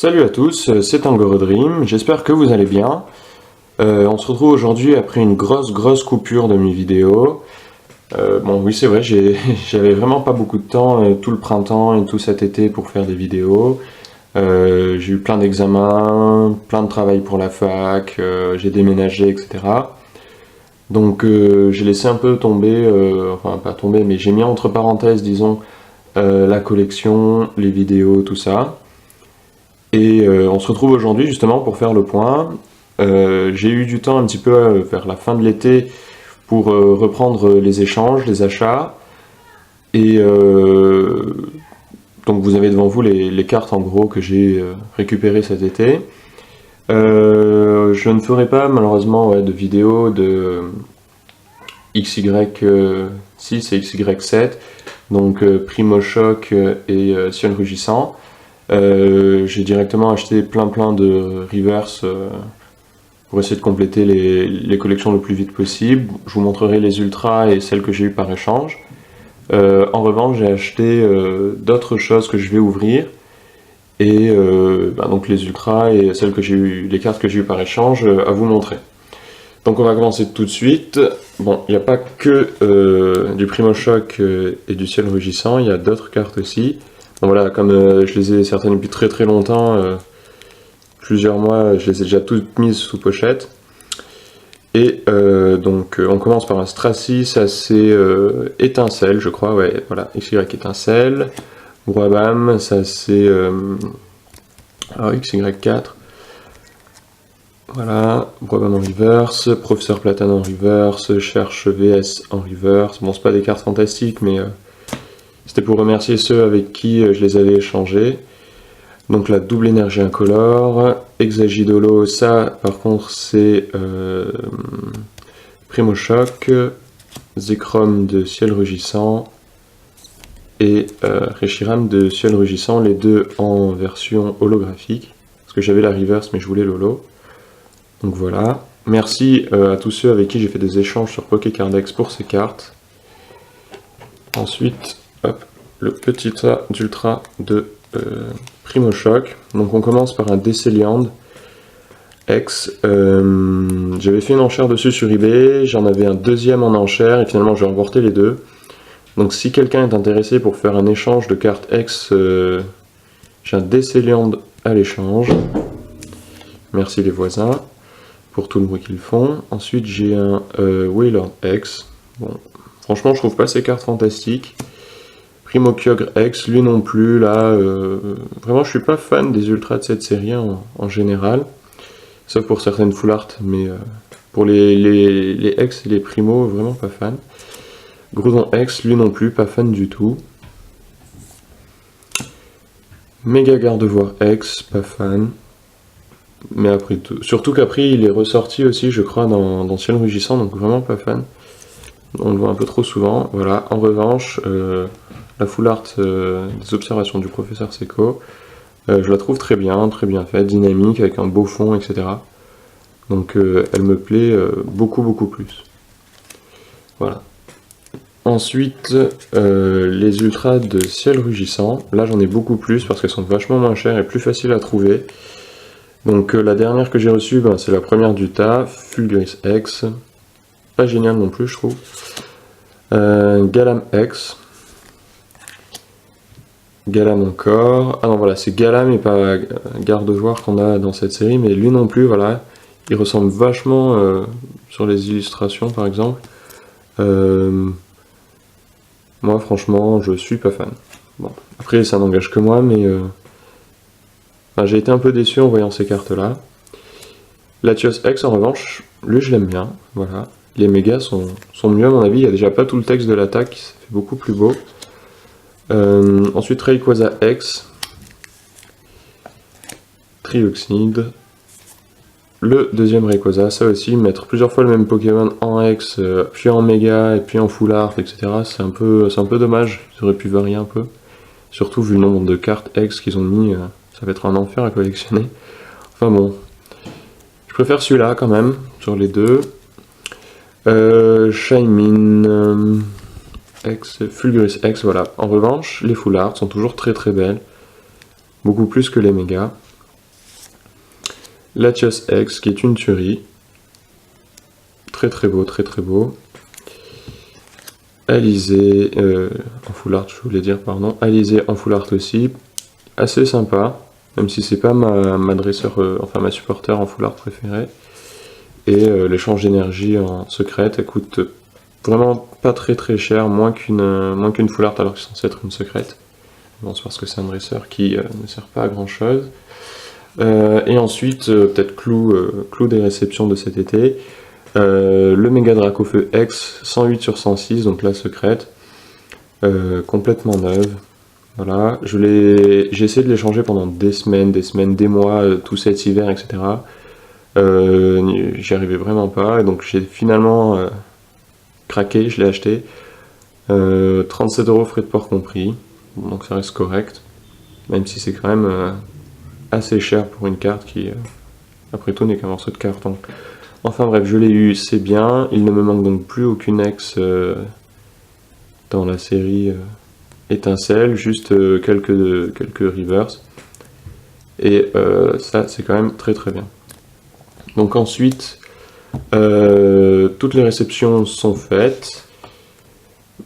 Salut à tous, c'est Angorodream, j'espère que vous allez bien. On se retrouve aujourd'hui après une grosse coupure de mes vidéos. Bon oui c'est vrai, j'avais vraiment pas beaucoup de temps tout le printemps et tout cet été pour faire des vidéos. J'ai eu plein d'examens, plein de travail pour la fac, j'ai déménagé, etc. Donc j'ai laissé un peu tomber, enfin pas tomber, mais j'ai mis entre parenthèses, disons, la collection, les vidéos, tout ça. Et on se retrouve aujourd'hui justement pour faire le point. J'ai eu du temps un petit peu vers la fin de l'été pour reprendre les échanges, les achats. Et donc vous avez devant vous les cartes en gros que j'ai récupérées cet été. Je ne ferai pas malheureusement de vidéo de XY6 et XY7, donc Primo Choc et Ciel Rugissant. J'ai directement acheté plein de reverse pour essayer de compléter les collections le plus vite possible. Je vous montrerai les ultras et celles que j'ai eues par échange. En revanche, j'ai acheté d'autres choses que je vais ouvrir. Et donc les ultras et celles que j'ai eu, les cartes que j'ai eues par échange à vous montrer. Donc on va commencer tout de suite. Bon, il n'y a pas que du Primo Choc et du Ciel Rugissant, il y a d'autres cartes aussi. Bon, voilà, comme je les ai certaines depuis très longtemps, plusieurs mois, je les ai déjà toutes mises sous pochette. Et donc on commence par un Stracis assez étincelle, je crois, ouais, voilà, XY étincelle. Brabham, ça c'est XY4. Voilà, Brabham en reverse, Professeur Platane en reverse, Cherche VS en reverse. Bon, c'est pas des cartes fantastiques, mais c'était pour remercier ceux avec qui je les avais échangés. Donc la double énergie incolore, Hexagidolo, ça par contre c'est Primo Choc, Zekrom de Ciel Rugissant et Reshiram de Ciel Rugissant, les deux en version holographique, parce que j'avais la reverse mais je voulais l'holo. Donc voilà, merci à tous ceux avec qui j'ai fait des échanges sur Pokécardex pour ces cartes. Ensuite, hop, le petit tas d'ultra de Primo Choc. Donc on commence par un Décéliande X. J'avais fait une enchère dessus sur eBay, j'en avais un deuxième en enchère et finalement j'ai remporté les deux. Donc si quelqu'un est intéressé pour faire un échange de cartes X, j'ai un Décéliande à l'échange. Merci les voisins pour tout le bruit qu'ils font. Ensuite j'ai un Wailord X. Bon, franchement je trouve pas ces cartes fantastiques. Primo Kyogre X, lui non plus, là, vraiment je suis pas fan des ultras de cette série en général, sauf pour certaines full art, mais pour les X et les Primo, vraiment pas fan. Groudon X, lui non plus, pas fan du tout. Méga Gardevoir X, pas fan. Mais après tout, surtout qu'après il est ressorti aussi, je crois, dans Ciel Rugissant, donc vraiment pas fan. On le voit un peu trop souvent, voilà. En revanche, la full art des observations du professeur Seco, je la trouve très bien faite, dynamique, avec un beau fond, etc. Donc elle me plaît beaucoup plus. Voilà. Ensuite, les ultras de Ciel Rugissant, là j'en ai beaucoup plus parce qu'elles sont vachement moins chères et plus faciles à trouver. Donc la dernière que j'ai reçue, c'est la première du tas, Fulguris X, pas génial non plus je trouve. Galam X, Galam encore, ah non voilà c'est Galam et pas Gardevoir qu'on a dans cette série, mais lui non plus, voilà, il ressemble vachement sur les illustrations par exemple. Moi franchement je suis pas fan. Bon, après ça n'engage que moi, mais j'ai été un peu déçu en voyant ces cartes là. Latios X en revanche, lui je l'aime bien, voilà. Les mégas sont mieux à mon avis, il n'y a déjà pas tout le texte de l'attaque, ça fait beaucoup plus beau. Ensuite Rayquaza X, Trioxide, le deuxième Rayquaza, ça aussi, mettre plusieurs fois le même Pokémon en X, puis en méga, et puis en full art, etc. C'est un peu dommage, ils auraient pu varier un peu. Surtout vu le nombre de cartes X qu'ils ont mis, ça va être un enfer à collectionner. Enfin bon, je préfère celui-là quand même, sur les deux. Shaymin X, Fulguris X, voilà. En revanche, les full art sont toujours très belles. Beaucoup plus que les mégas. Latios X qui est une tuerie. Très très beau, très très beau. Alizé en full art, je voulais dire, pardon. Alizé en full art aussi. Assez sympa, même si c'est pas ma dresseur, enfin ma supporter en full art préférée. Et l'échange d'énergie en secrète, elle coûte vraiment pas très très cher, moins qu'une full art alors que c'est censé être une secrète. Bon, c'est parce que c'est un dresseur qui ne sert pas à grand chose. Et ensuite, peut-être clou des réceptions de cet été. Le méga Dracofeu X 108 sur 106, donc la secrète, complètement neuve. Voilà, j'ai essayé de les changer pendant des semaines, des mois, tout cet hiver, etc. J'y arrivais vraiment pas, et donc j'ai finalement craqué, je l'ai acheté. 37 € frais de port compris, donc ça reste correct, même si c'est quand même assez cher pour une carte qui, après tout, n'est qu'un morceau de carton. Enfin bref, je l'ai eu, c'est bien. Il ne me manque donc plus aucune ex dans la série Étincelle, juste quelques reverse. Et ça, c'est quand même très très bien. Donc ensuite, toutes les réceptions sont faites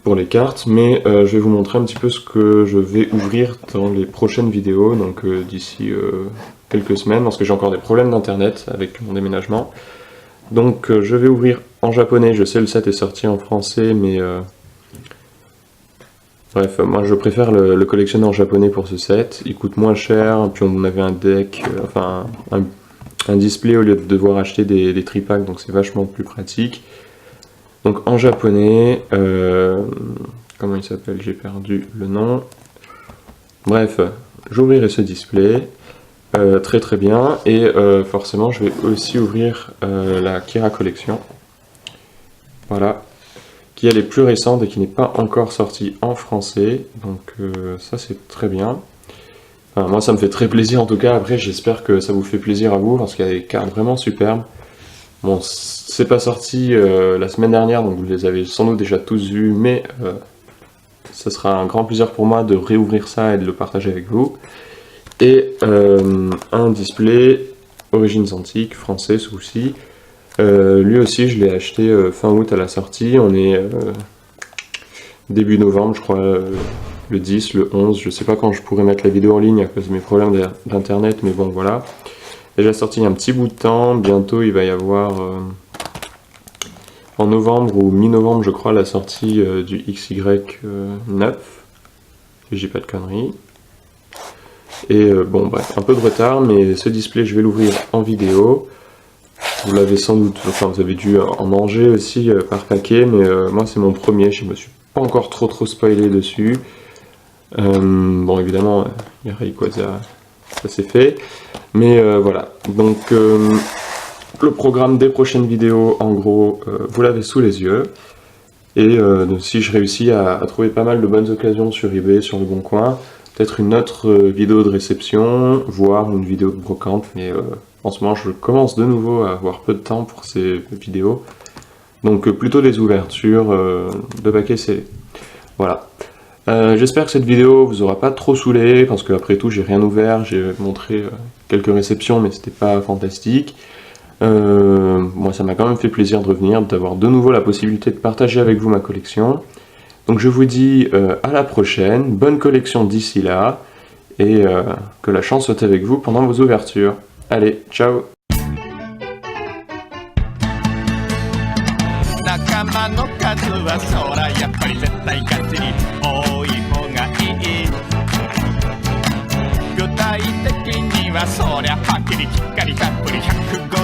pour les cartes, mais je vais vous montrer un petit peu ce que je vais ouvrir dans les prochaines vidéos, donc d'ici quelques semaines, parce que j'ai encore des problèmes d'internet avec mon déménagement. Donc je vais ouvrir en japonais, je sais le set est sorti en français, mais bref, moi je préfère le collectionner en japonais pour ce set, il coûte moins cher, puis on avait un deck, enfin un display au lieu de devoir acheter des tripacks, donc c'est vachement plus pratique. Donc en japonais, comment il s'appelle, j'ai perdu le nom. Bref, j'ouvrirai ce display. Très très bien, et forcément je vais aussi ouvrir la Kira Collection, voilà, qui est les plus récentes et qui n'est pas encore sortie en français, donc ça c'est très bien. Enfin, moi ça me fait très plaisir en tout cas, après j'espère que ça vous fait plaisir à vous, parce qu'il y a des cartes vraiment superbes. Bon, c'est pas sorti la semaine dernière, donc vous les avez sans doute déjà tous vus, mais ce sera un grand plaisir pour moi de réouvrir ça et de le partager avec vous. Et un display Origines Antiques, français ce coup-ci. Lui aussi je l'ai acheté fin août à la sortie, on est début novembre je crois, le 10, le 11, je sais pas quand je pourrais mettre la vidéo en ligne à cause de mes problèmes d'internet, mais bon voilà. Déjà sorti il y a un petit bout de temps, bientôt il va y avoir en novembre ou mi-novembre je crois la sortie du XY9, si je dis pas de conneries. Et bon bref, un peu de retard, mais ce display je vais l'ouvrir en vidéo. Vous l'avez sans doute, enfin vous avez dû en manger aussi par paquet, mais moi c'est mon premier, je me suis pas encore trop spoilé dessus. Bon évidemment, il y a Rayquaza, ça c'est fait. Mais voilà, donc le programme des prochaines vidéos, en gros, vous l'avez sous les yeux. Et si je réussis à trouver pas mal de bonnes occasions sur eBay, sur le Bon Coin, peut-être une autre vidéo de réception, voire une vidéo de brocante, mais en ce moment je commence de nouveau à avoir peu de temps pour ces vidéos. Donc plutôt des ouvertures de paquets scellés. Voilà. J'espère que cette vidéo vous aura pas trop saoulé, parce qu'après tout j'ai rien ouvert, j'ai montré quelques réceptions mais c'était pas fantastique. Moi ça m'a quand même fait plaisir de revenir, d'avoir de nouveau la possibilité de partager avec vous ma collection. Donc je vous dis à la prochaine, bonne collection d'ici là, et que la chance soit avec vous pendant vos ouvertures. Allez, ciao! 仲間の数はそらやっぱり絶対ガチに多い方がいい具体的にはそりゃはっきりきっかりたっぷり150